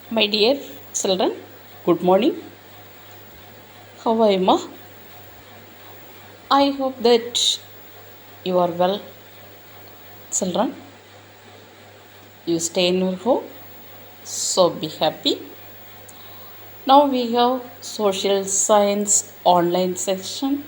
My dear children, good morning. How are you, ma? I hope that you are well, children. You stay in your home, so be happy. Now we have social science online section.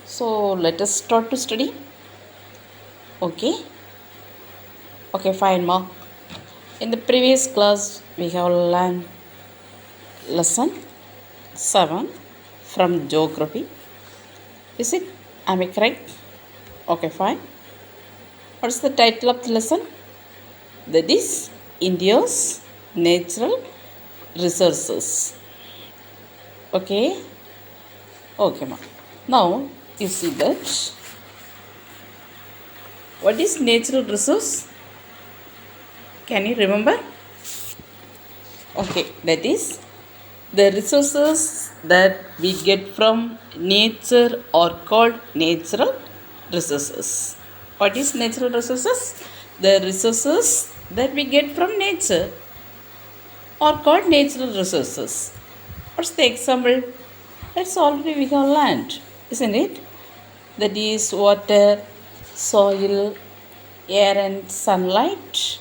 So let us start to study. Okay? Okay, fine, ma. In the previous class, we have learned lesson 7 from geography. Is it? Am I correct? Okay, fine. What's the title of the lesson? That is India's natural resources. Okay? Okay, ma'am. Now you see that. What is natural resource? Can you remember? Okay, that is the resources that we get from nature are called natural resources. What is natural resources? The resources that we get from nature are called natural resources. What's the example? That's already we have learned, isn't it? That is water, soil, air and sunlight,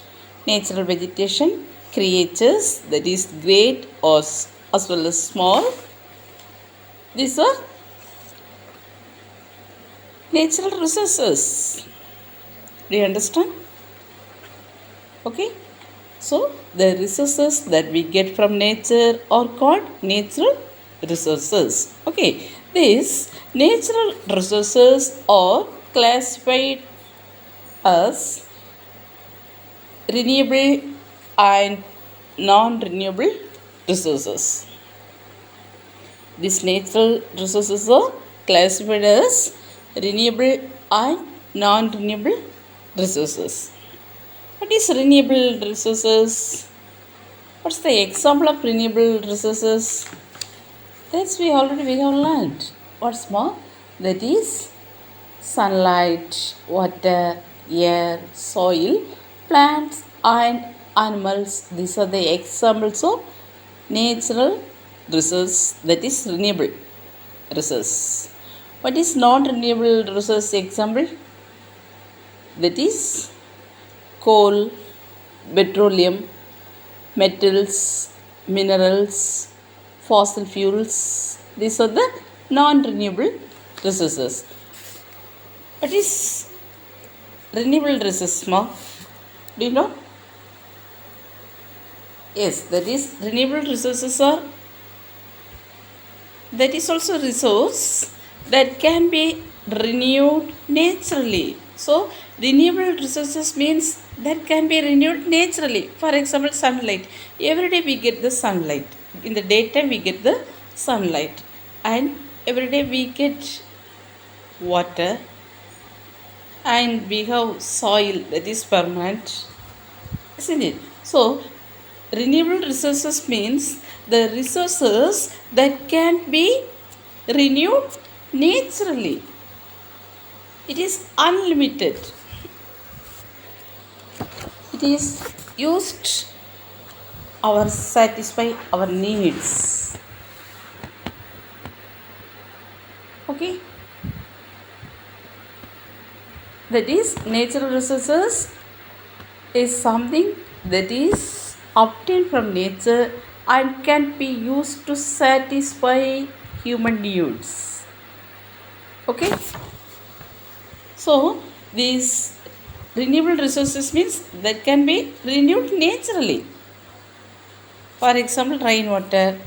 natural vegetation, creatures, that is great or as well as small. These are natural resources. Do you understand? Okay. So the resources that we get from nature are called natural resources. Okay. These natural resources are classified as renewable and non-renewable resources. These natural resources are classified as renewable and non-renewable resources. What is renewable resources? What's the example of renewable resources? That's we have learned. What's more? That is sunlight, water, air, soil, plants and animals. These are the examples of natural resource, that is renewable resource. What is non-renewable resource example? That is coal, petroleum, metals, minerals, fossil fuels. These are the non-renewable resources. What is renewable resource, ma? Do you know? Yes, that is renewable resources are, that is also resource that can be renewed naturally. So renewable resources means that can be renewed naturally. For example, sunlight. Every day we get the sunlight. In the daytime we get the sunlight, and every day we get water, and we have soil that is permanent, isn't it? So renewable resources means the resources that can be renewed naturally. It is unlimited. It is used our satisfy our needs. Okay? That is natural resources is something that is obtained from nature and can be used to satisfy human needs. Okay? So these renewable resources means that can be renewed naturally. For example, rainwater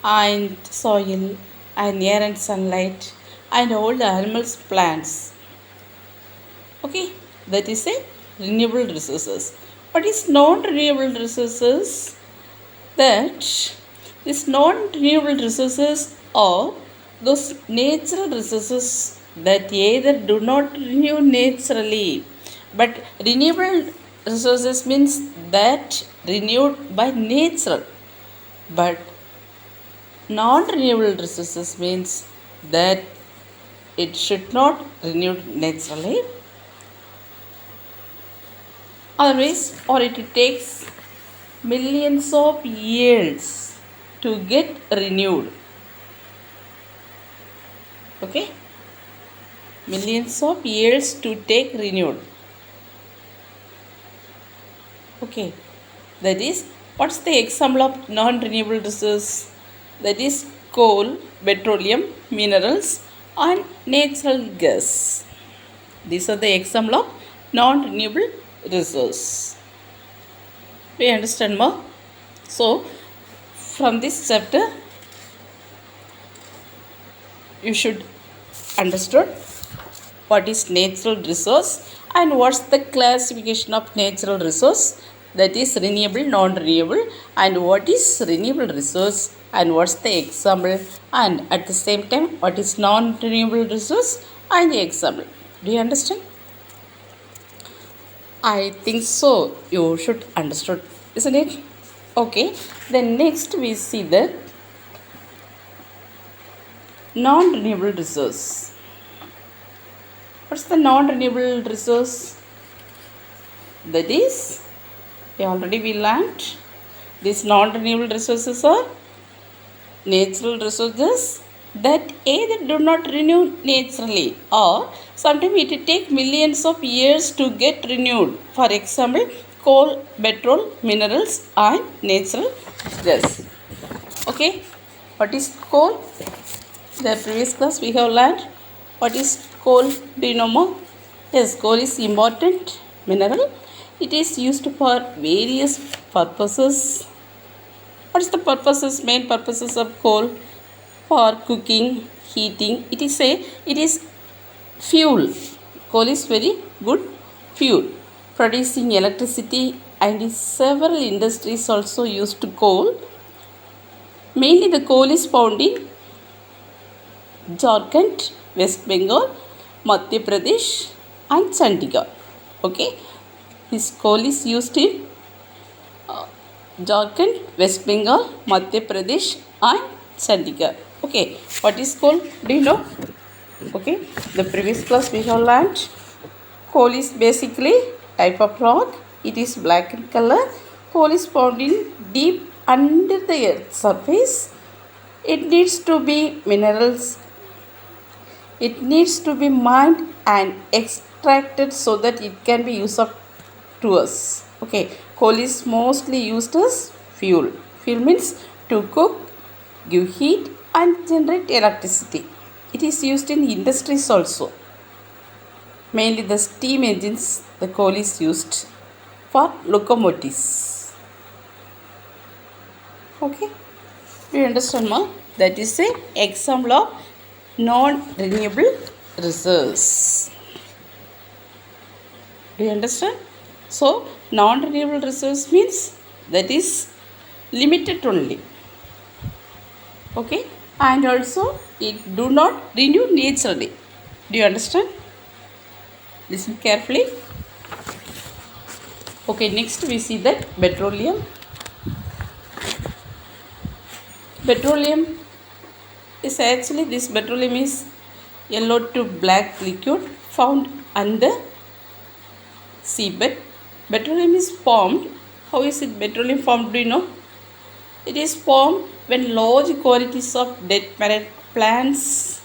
and soil and air and sunlight and all the animals, plants. Okay, that is a renewable resources. What is non-renewable resources? That these non-renewable resources are those natural resources that either do not renew naturally, but renewable resources means that renewed by nature, but non-renewable resources means that it should not renew naturally, otherwise or it takes millions of years to get renewed. Okay, millions of years to take renewed. Okay, that is, what's the example of non-renewable resource? That is coal, petroleum, minerals, and natural gas. These are the example of non-renewable resource. Do you understand more? So, from this chapter, you should understood what is natural resource and what's the classification of natural resource, that is renewable, non-renewable, and what is renewable resource and what's the example, and at the same time what is non-renewable resource and the example. Do you understand? I think so. You should understood, isn't it? Okay. Then next we see the non-renewable resource. What's the non-renewable resource? That is, already we learned, these non-renewable resources are natural resources that either do not renew naturally or sometimes it take millions of years to get renewed. For example, coal, petrol, minerals, and natural gas. Okay, what is coal? The previous class we have learned what is coal. Do you know more? Yes, coal is important mineral. It is used for various purposes. What is the purposes, main purposes of coal? For cooking, heating. It is fuel. Coal is very good fuel. Producing electricity, and several industries also used coal. Mainly the coal is found in Jharkhand, West Bengal, Madhya Pradesh, and Chandigarh. Okay, this coal is used in Jharkhand, West Bengal, Madhya Pradesh, and Chandigarh. Okay, what is coal? Do you know? Okay, the previous class we have learned coal is basically type of rock. It is black in color. Coal is found in deep under the earth surface. It needs to be minerals. It needs to be mined and extracted so that it can be used up to us. Okay, coal is mostly used as fuel. Fuel means to cook, give heat, and generate electricity. It is used in industries also. Mainly the steam engines, the coal is used for locomotives. Okay, do you understand more? That is an example of non-renewable resource. Do you understand? So, non-renewable resource means that is limited only. Okay, and also it do not renew naturally. Do you understand? Listen carefully. Okay, next we see that petroleum. Petroleum is actually, this petroleum is yellow to black liquid found under seabed. Petroleum is formed. How is it petroleum formed? Do you know? It is formed when large quantities of dead marine plants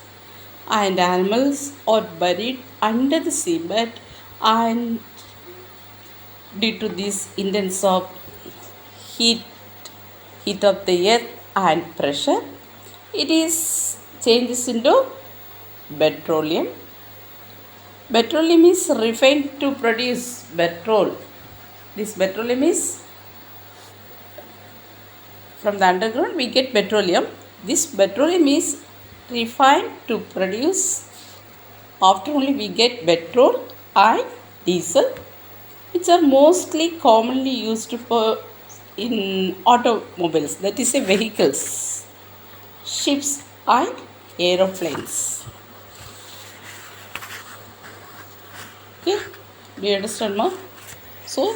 and animals are buried under the seabed, and due to this intense of heat of the earth and pressure, it is changes into petroleum. Petroleum is refined to produce petrol. This petroleum is from the underground we get petroleum. This petroleum is refined to produce, after only we get petrol and diesel, which are mostly commonly used for in automobiles, that is vehicles, ships and aeroplanes. Okay, do you understand more? So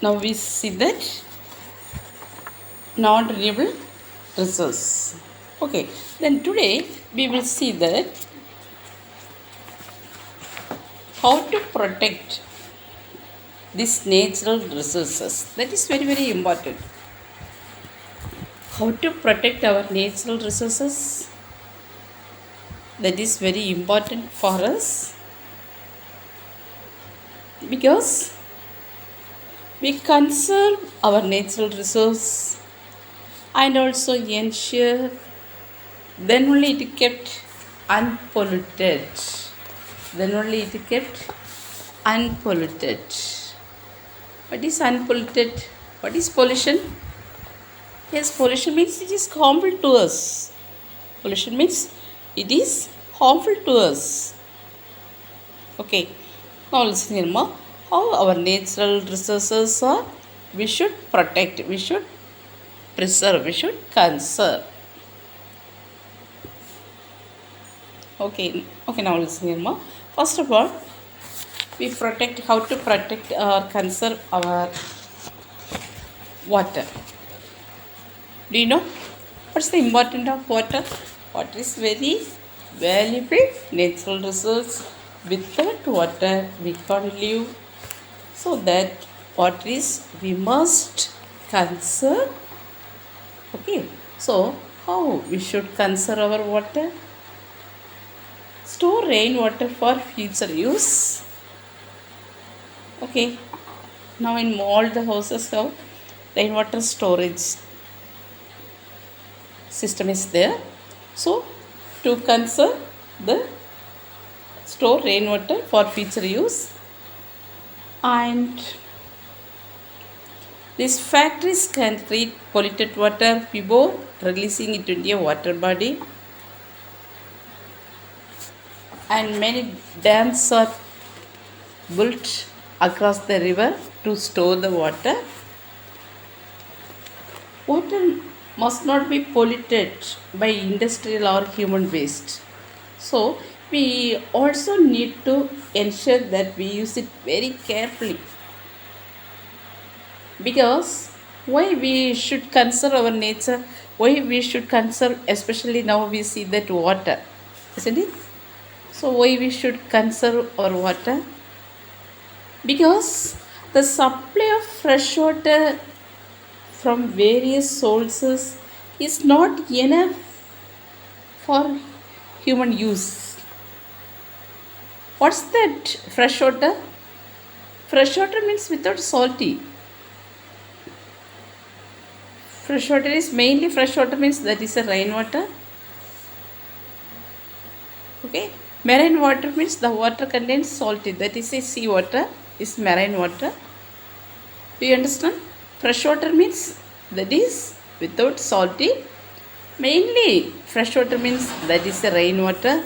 now we see that non-renewable resource. Okay, then today we will see that how to protect these natural resources. That is very, very important. How to protect our natural resources? That is very important for us because we conserve our natural resource and also ensure then only it kept unpolluted. Then only it kept unpolluted. What is unpolluted? What is pollution? Yes, pollution means it is harmful to us. Pollution means it is harmful to us. Okay, now listen here more. How our natural resources are, we should protect, we should preserve, we should conserve. Okay, now listen here more. First of all, we protect, how to protect or conserve our water. Do you know what's the importance of water? Water is very valuable natural resource. Without water we can't live. So that water is we must conserve. Okay. So how we should conserve our water? Store rainwater for future use. Okay. Now in all the houses have rainwater storage system is there. So to conserve the store rainwater for future use, and these factories can treat polluted water before releasing it into a water body, and many dams are built across the river to store the water. Water must not be polluted by industrial or human waste. So we also need to ensure that we use it very carefully. Because why we should conserve our nature, why we should conserve, especially now we see that water, isn't it? So why we should conserve our water? Because the supply of fresh water from various sources is not enough for human use. What's that fresh water? Fresh water means without salty. Fresh water is mainly fresh water means that is a rainwater. Okay. Marine water means the water contains salty, that is a sea water, is marine water. Do you understand? Fresh water means that is without salty. Mainly fresh water means that is a rainwater.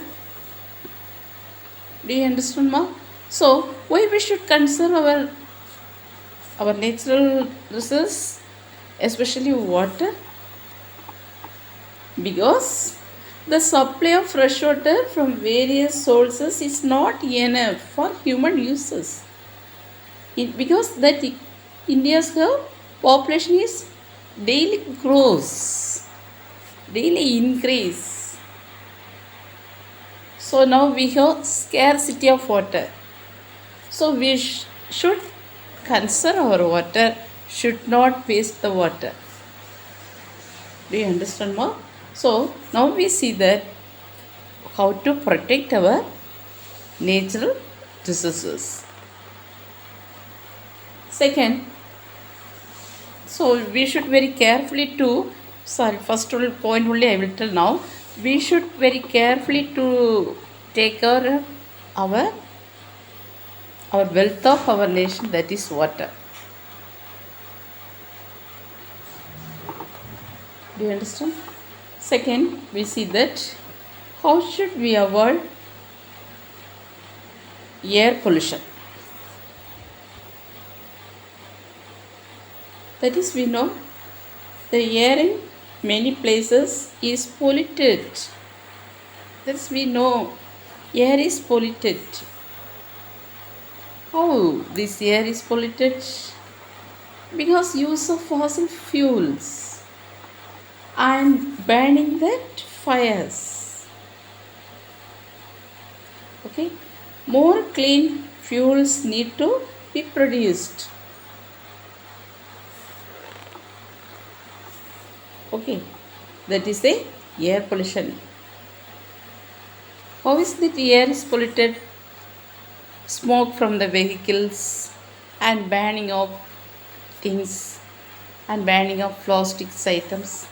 Do you understand, ma? So why we should conserve our natural resource, especially water? Because the supply of fresh water from various sources is not enough for human uses. Because that India's population is daily grows, daily increase. So now we have scarcity of water. So we should conserve our water, should not waste the water. Do you understand more? So now we see that how to protect our natural resources. Second, so we should very carefully to, first point only I will tell now. We should very carefully to take care of our wealth of our nation, that is water. Do you understand? Second, we see that how should we avoid air pollution. That is, we know the air in many places is polluted. That's we know air is polluted. How this air is polluted? Because use of fossil fuels and burning that fires. Okay, more clean fuels need to be produced. Okay, that is the air pollution. How is that air is polluted? Smoke from the vehicles and burning of things and banning of plastic items.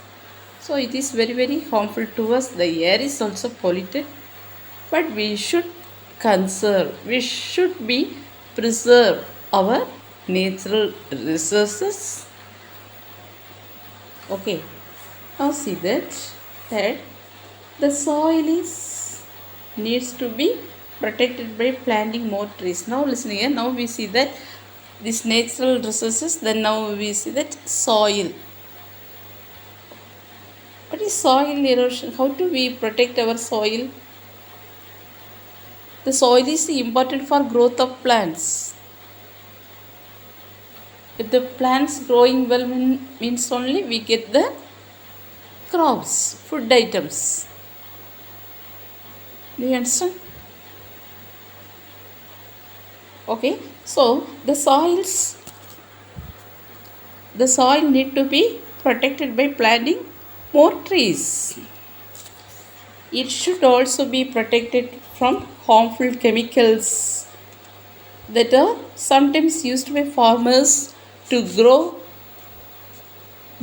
So it is very very harmful to us. The air is also polluted, but we should conserve. We should be preserve our natural resources. Okay. Now see that the soil is needs to be protected by planting more trees. Now listen here. Now we see that this natural resources. Then now we see that soil. What is soil erosion? How do we protect our soil? The soil is important for growth of plants. If the plants growing well means only we get the crops, food items. Do you understand? Okay, so the soil need to be protected by planting more trees. It should also be protected from harmful chemicals that are sometimes used by farmers to grow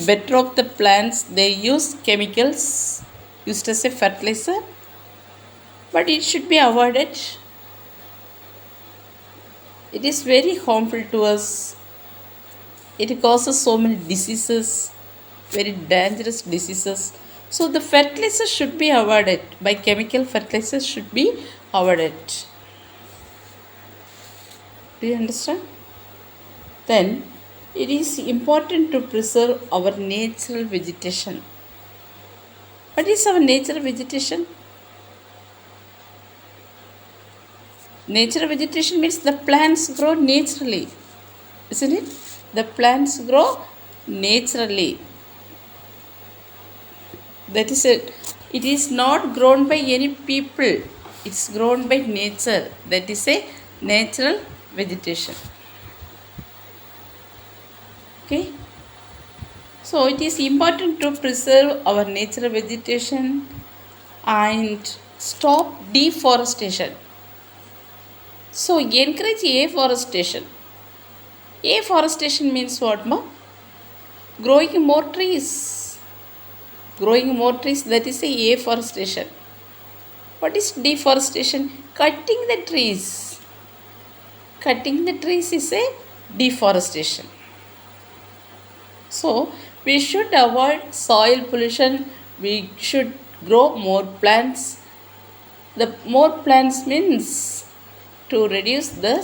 better of the plants. They use chemicals used as a fertilizer, but it should be avoided. It is very harmful to us. It causes so many diseases, very dangerous diseases. So the fertilizer should be avoided. By chemical fertilizers should be avoided. Do you understand? Then it is important to preserve our natural vegetation. What is our natural vegetation? Natural vegetation means the plants grow naturally, isn't it? The plants grow naturally. That is it. It is not grown by any people. It's grown by nature. That is a natural vegetation. Okay. So it is important to preserve our natural vegetation and stop deforestation. So encourage afforestation. Afforestation means what, ma? Growing more trees. Growing more trees, that is a afforestation. What is deforestation? Cutting the trees. Cutting the trees is a deforestation. So we should avoid soil pollution. We should grow more plants. The more plants means to reduce the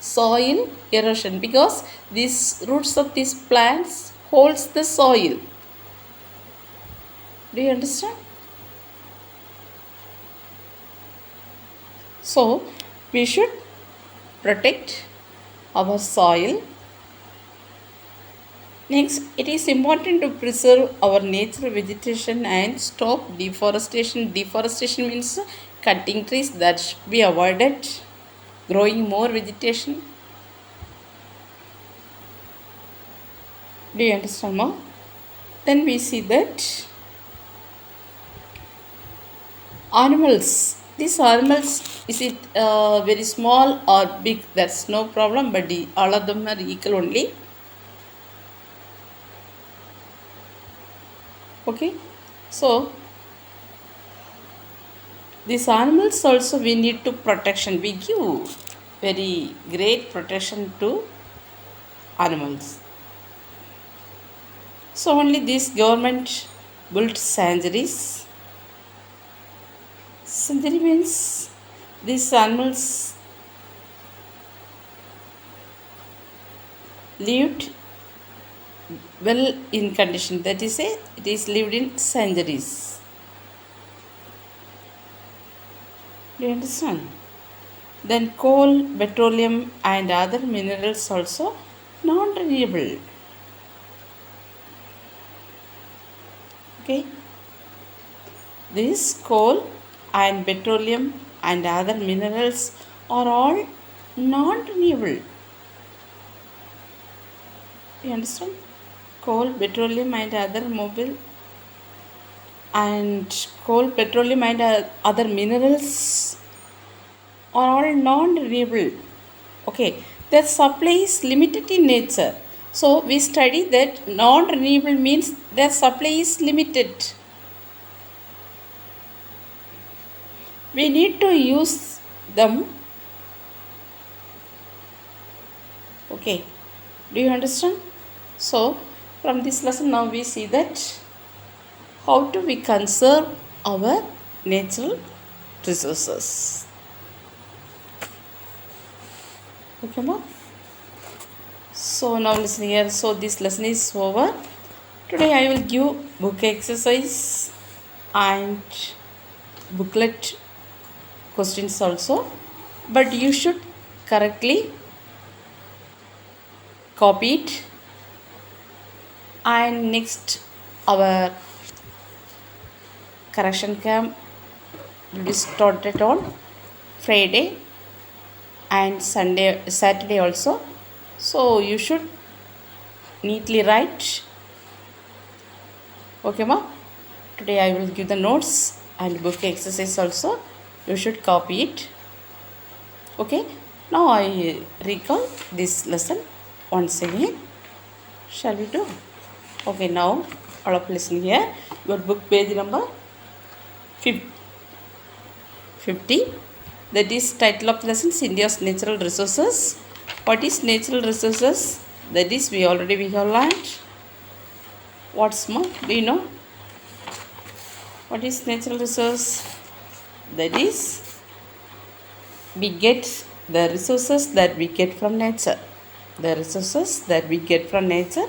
soil erosion, because these roots of these plants holds the soil. Do you understand? So we should protect our soil. Next, it is important to preserve our natural vegetation and stop deforestation. Deforestation means cutting trees, that should be avoided. Growing more vegetation. Do you understand, ma? Then we see that animals. These animals, is it very small or big? That's no problem, but all of them are equal only. Okay, so these animals also we need to protection. We give very great protection to animals. So only this government built sanctuaries. Sanctuary means these animals lived well in condition. That is it is lived in sanctuaries. Do you understand? Then coal, petroleum and other minerals also non-renewable. Okay. This coal and petroleum and other minerals are all non-renewable. You understand? Coal, petroleum, and other mobile and coal, petroleum, and other minerals are all non-renewable. Okay, their supply is limited in nature. So we study that non-renewable means their supply is limited. We need to use them. Okay, do you understand? So from this lesson now we see that how do we conserve our natural resources. Okay, ma? So now listen here. So this lesson is over. Today I will give book exercise and booklet questions also. But you should correctly copy it. And next our correction camp will be started on Friday and Saturday also. So you should neatly write. Okay, ma? Today I will give the notes and book exercise also. You should copy it. Okay. Now I recall this lesson once again. Shall we do? Okay. Now all of listen here. Your book page number 50. That is title of lessons, India's natural resources. What is natural resources? That is we have learned. What's more? Do you know? What is natural resource? That is we get the resources that we get from nature. The resources that we get from nature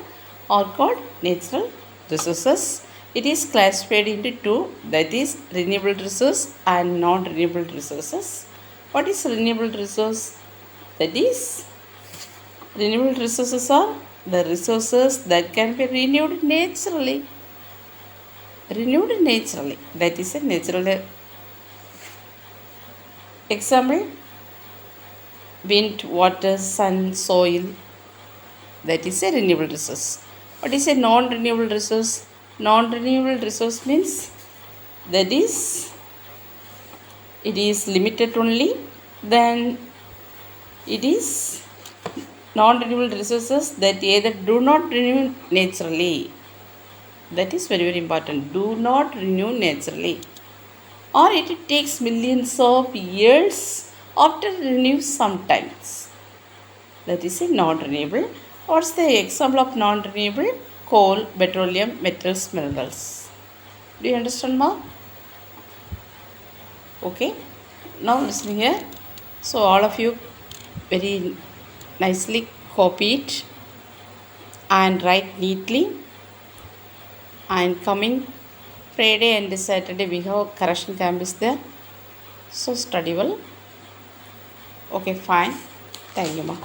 are called natural resources. It is classified into two, that is renewable resource and non-renewable resources. What is renewable resource? That is renewable resources are the resources that can be renewed naturally. Renewed naturally. That is a natural example. Wind, water, sun, soil. That is a renewable resource. What is a non-renewable resource? Non-renewable resource means that is it is limited only. Then it is non-renewable resources that either do not renew naturally. That is very, very important. Do not renew naturally. Or it takes millions of years after renew sometimes. That is a non-renewable. What's the example of non-renewable? Coal, petroleum, metals, minerals. Do you understand, ma? Okay. Now listen here. So all of you very nicely copy it and write neatly. And coming Friday and Saturday we have correction camp is there. So study well. Okay, fine. Thank you, ma.